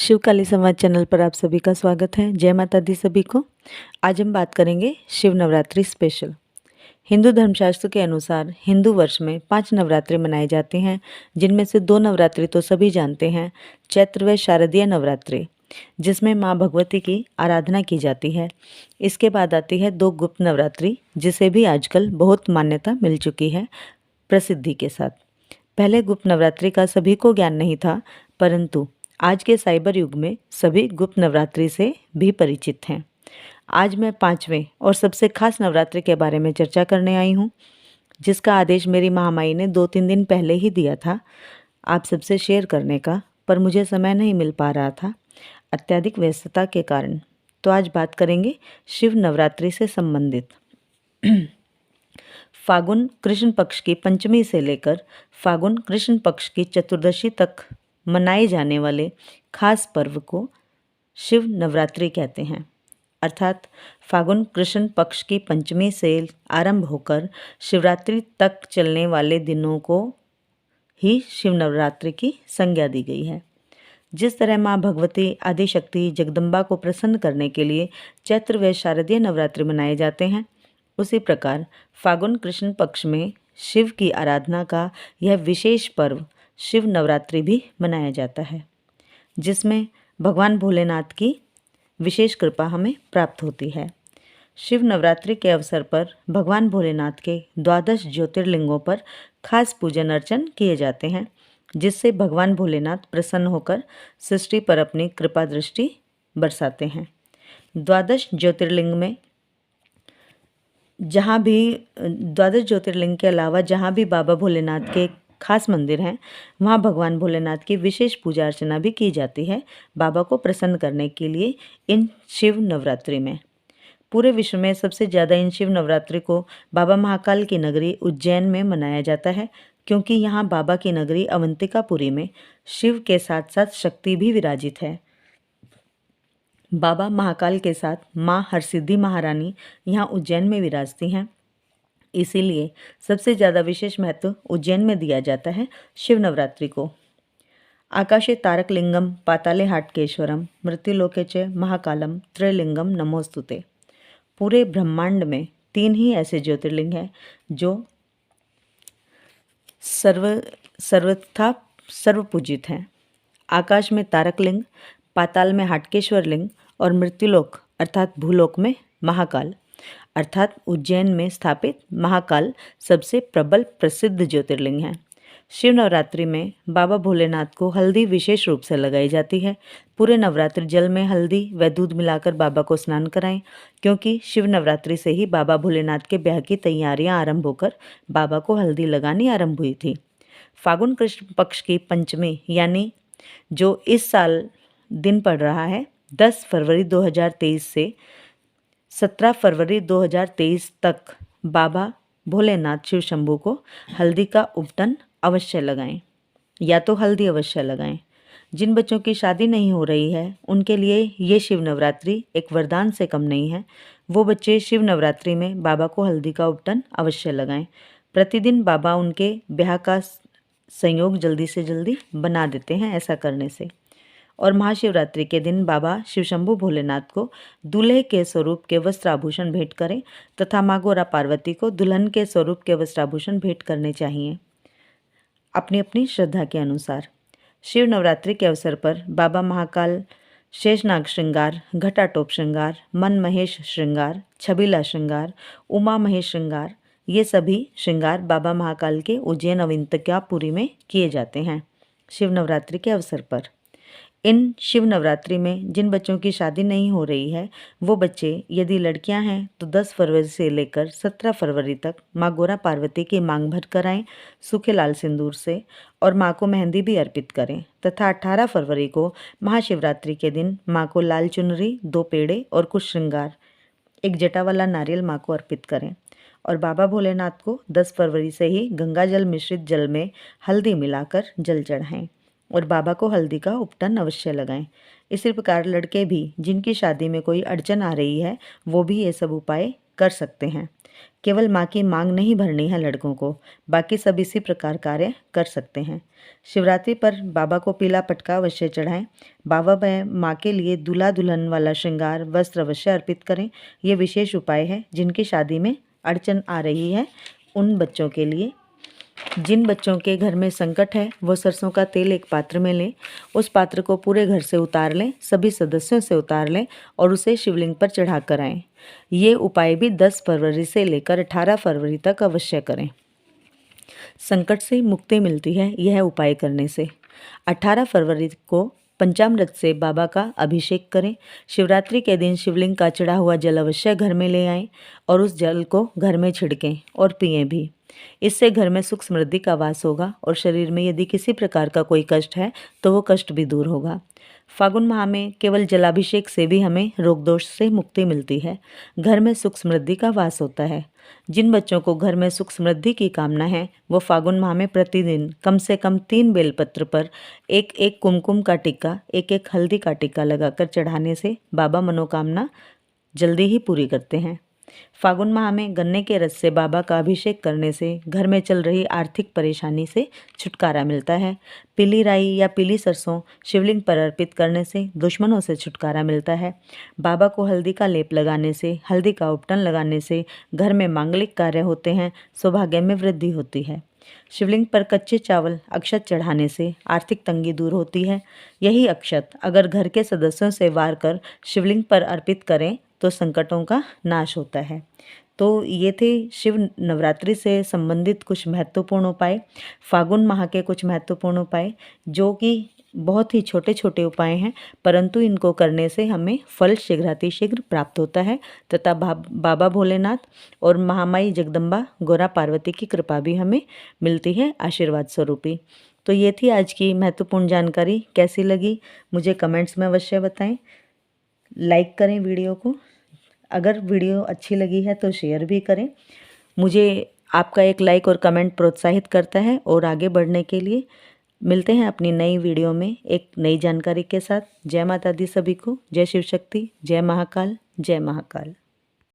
शिवकाली संवाद चैनल पर आप सभी का स्वागत है। जय माता दी सभी को। आज हम बात करेंगे शिव नवरात्रि स्पेशल। हिंदू धर्मशास्त्र के अनुसार हिंदू वर्ष में 5 नवरात्रि मनाए जाते हैं, जिनमें से 2 नवरात्रि तो सभी जानते हैं, चैत्र व शारदीय नवरात्रि, जिसमें माँ भगवती की आराधना की जाती है। इसके बाद आती है 2 गुप्त नवरात्रि, जिसे भी आजकल बहुत मान्यता मिल चुकी है प्रसिद्धि के साथ। पहले गुप्त नवरात्रि का सभी को ज्ञान नहीं था, परंतु आज के साइबर युग में सभी गुप्त नवरात्रि से भी परिचित हैं। आज मैं 5वें और सबसे खास नवरात्रि के बारे में चर्चा करने आई हूँ, जिसका आदेश मेरी महामाई ने 2-3 दिन पहले ही दिया था आप सबसे शेयर करने का, पर मुझे समय नहीं मिल पा रहा था अत्यधिक व्यस्तता के कारण। तो आज बात करेंगे शिव नवरात्रि से संबंधित। फागुन कृष्ण पक्ष की पंचमी से लेकर फागुन कृष्ण पक्ष की चतुर्दशी तक मनाए जाने वाले खास पर्व को शिव नवरात्रि कहते हैं। अर्थात फागुन कृष्ण पक्ष की पंचमी से आरंभ होकर शिवरात्रि तक चलने वाले दिनों को ही शिव नवरात्रि की संज्ञा दी गई है। जिस तरह माँ भगवती आदिशक्ति जगदम्बा को प्रसन्न करने के लिए चैत्र व शारदीय नवरात्रि मनाए जाते हैं, उसी प्रकार फागुन कृष्ण पक्ष में शिव की आराधना का यह विशेष पर्व शिव नवरात्रि भी मनाया जाता है, जिसमें भगवान भोलेनाथ की विशेष कृपा हमें प्राप्त होती है। शिव नवरात्रि के अवसर पर भगवान भोलेनाथ के 12 ज्योतिर्लिंगों पर खास पूजन अर्चन किए जाते हैं, जिससे भगवान भोलेनाथ प्रसन्न होकर सृष्टि पर अपनी कृपा दृष्टि बरसाते हैं। 12 ज्योतिर्लिंग में जहाँ भी 12 ज्योतिर्लिंग के अलावा जहाँ भी बाबा भोलेनाथ के खास मंदिर हैं, वहाँ भगवान भोलेनाथ की विशेष पूजा अर्चना भी की जाती है बाबा को प्रसन्न करने के लिए इन शिव नवरात्रि में। पूरे विश्व में सबसे ज़्यादा इन शिव नवरात्रि को बाबा महाकाल की नगरी उज्जैन में मनाया जाता है, क्योंकि यहाँ बाबा की नगरी अवंतिकापुरी में शिव के साथ साथ शक्ति भी विराजित है। बाबा महाकाल के साथ माँ हरसिद्धि महारानी यहाँ उज्जैन में विराजती हैं, इसीलिए सबसे ज़्यादा विशेष महत्व उज्जैन में दिया जाता है शिव नवरात्रि को। आकाशे तारकलिंगम पाताले हाटकेश्वरम मृत्युलोके च महाकालम त्रिलिंगम नमोस्तुते। पूरे ब्रह्मांड में 3 ही ऐसे ज्योतिर्लिंग हैं जो सर्वथा सर्वपूजित हैं। आकाश में तारकलिंग, पाताल में हाटकेश्वर लिंग और मृत्युलोक अर्थात भूलोक में महाकाल अर्थात उज्जैन में स्थापित महाकाल सबसे प्रबल प्रसिद्ध ज्योतिर्लिंग हैं। शिव नवरात्रि में बाबा भोलेनाथ को हल्दी विशेष रूप से लगाई जाती है। पूरे नवरात्रि जल में हल्दी व दूध मिलाकर बाबा को स्नान कराएं, क्योंकि शिव नवरात्रि से ही बाबा भोलेनाथ के ब्याह की तैयारियां आरंभ होकर बाबा को हल्दी लगानी आरंभ हुई थी। फागुन कृष्ण पक्ष की पंचमी यानी जो इस साल दिन पड़ रहा है 10 फरवरी 2023 से 17 फरवरी 2023 तक बाबा भोलेनाथ शिव शंभू को हल्दी का उपटन अवश्य लगाएं, या तो हल्दी अवश्य लगाएं। जिन बच्चों की शादी नहीं हो रही है उनके लिए ये शिव नवरात्रि एक वरदान से कम नहीं है। वो बच्चे शिव नवरात्रि में बाबा को हल्दी का उपटन अवश्य लगाएं। प्रतिदिन बाबा उनके ब्याह का संयोग जल्दी से जल्दी बना देते हैं ऐसा करने से। और महाशिवरात्रि के दिन बाबा शिवशंभु भोलेनाथ को दूल्हे के स्वरूप के वस्त्राभूषण भेंट करें तथा माँ गौरा पार्वती को दुल्हन के स्वरूप के वस्त्राभूषण भेंट करने चाहिए अपनी अपनी श्रद्धा के अनुसार। शिव नवरात्रि के अवसर पर बाबा महाकाल शेषनाग श्रृंगार, घटाटोप श्रृंगार, मन महेश श्रृंगार, छबीला श्रृंगार, उमा महेश श्रृंगार, ये सभी श्रृंगार बाबा महाकाल के उज्जैन अवंतिकापुरी में किए जाते हैं शिव नवरात्रि के अवसर पर। इन शिव नवरात्रि में जिन बच्चों की शादी नहीं हो रही है वो बच्चे, यदि लड़कियां हैं तो 10 फरवरी से लेकर 17 फरवरी तक माँ गौरा पार्वती की मांग भर कराएं सूखे लाल सिंदूर से, और माँ को मेहंदी भी अर्पित करें तथा 18 फरवरी को महाशिवरात्रि के दिन माँ को लाल चुनरी, 2 पेड़े और कुछ श्रृंगार, एक जटा वाला नारियल माँ को अर्पित करें। और बाबा भोलेनाथ को 10 फरवरी से ही गंगा जल मिश्रित जल में हल्दी मिलाकर जल चढ़ाएं और बाबा को हल्दी का उपटन अवश्य लगाएं। इसी प्रकार लड़के भी जिनकी शादी में कोई अड़चन आ रही है वो भी ये सब उपाय कर सकते हैं। केवल माँ की मांग नहीं भरनी है लड़कों को, बाकी सब इसी प्रकार कार्य कर सकते हैं। शिवरात्रि पर बाबा को पीला पटका अवश्य चढ़ाएं। बाबा व माँ के लिए दूल्हा दुल्हन वाला श्रृंगार वस्त्र अवश्य अर्पित करें। ये विशेष उपाय है जिनकी शादी में अड़चन आ रही है उन बच्चों के लिए। जिन बच्चों के घर में संकट है वो सरसों का तेल एक पात्र में लें, उस पात्र को पूरे घर से उतार लें, सभी सदस्यों से उतार लें और उसे शिवलिंग पर चढ़ा कर आएँ। ये उपाय भी 10 फरवरी से लेकर 18 फरवरी तक अवश्य करें। संकट से मुक्ति मिलती है यह उपाय करने से। 18 फरवरी को पंचामृत से बाबा का अभिषेक करें। शिवरात्रि के दिन शिवलिंग का चढ़ा हुआ जल अवश्य घर में ले आएं और उस जल को घर में छिड़कें और पिएं भी। इससे घर में सुख समृद्धि का वास होगा और शरीर में यदि किसी प्रकार का कोई कष्ट है तो वो कष्ट भी दूर होगा। फागुन माह में केवल जलाभिषेक से भी हमें रोग दोष से मुक्ति मिलती है। घर में सुख समृद्धि का वास होता है। जिन बच्चों को घर में सुख समृद्धि की कामना है वो फागुन माह में प्रतिदिन कम से कम 3 बेलपत्र पर एक एक कुमकुम का टीका, एक एक हल्दी का टीका लगाकर चढ़ाने से बाबा मनोकामना जल्दी ही पूरी करते हैं। फागुन माह में गन्ने के रस से बाबा का अभिषेक करने से घर में चल रही आर्थिक परेशानी से छुटकारा मिलता है। पीली राई या पीली सरसों शिवलिंग पर अर्पित करने से दुश्मनों से छुटकारा मिलता है। बाबा को हल्दी का लेप लगाने से, हल्दी का उपटन लगाने से घर में मांगलिक कार्य होते हैं, सौभाग्य में वृद्धि होती है। शिवलिंग पर कच्चे चावल अक्षत चढ़ाने से आर्थिक तंगी दूर होती है। यही अक्षत अगर घर के सदस्यों से वार कर शिवलिंग पर अर्पित करें तो संकटों का नाश होता है। तो ये थे शिव नवरात्रि से संबंधित कुछ महत्वपूर्ण उपाय, फागुन माह के कुछ महत्वपूर्ण उपाय जो कि बहुत ही छोटे छोटे उपाय हैं, परंतु इनको करने से हमें फल शीघ्रातिशीघ्र प्राप्त होता है तथा बाबा भोलेनाथ और महामाई जगदम्बा गौरा पार्वती की कृपा भी हमें मिलती है आशीर्वाद स्वरूपी। तो ये थी आज की महत्वपूर्ण जानकारी। कैसी लगी मुझे कमेंट्स में अवश्य बताएं। लाइक करें वीडियो को, अगर वीडियो अच्छी लगी है तो शेयर भी करें। मुझे आपका एक लाइक और कमेंट प्रोत्साहित करता है और आगे बढ़ने के लिए। मिलते हैं अपनी नई वीडियो में एक नई जानकारी के साथ। जय माता दी सभी को। जय शिव शक्ति, जय महाकाल, जय महाकाल।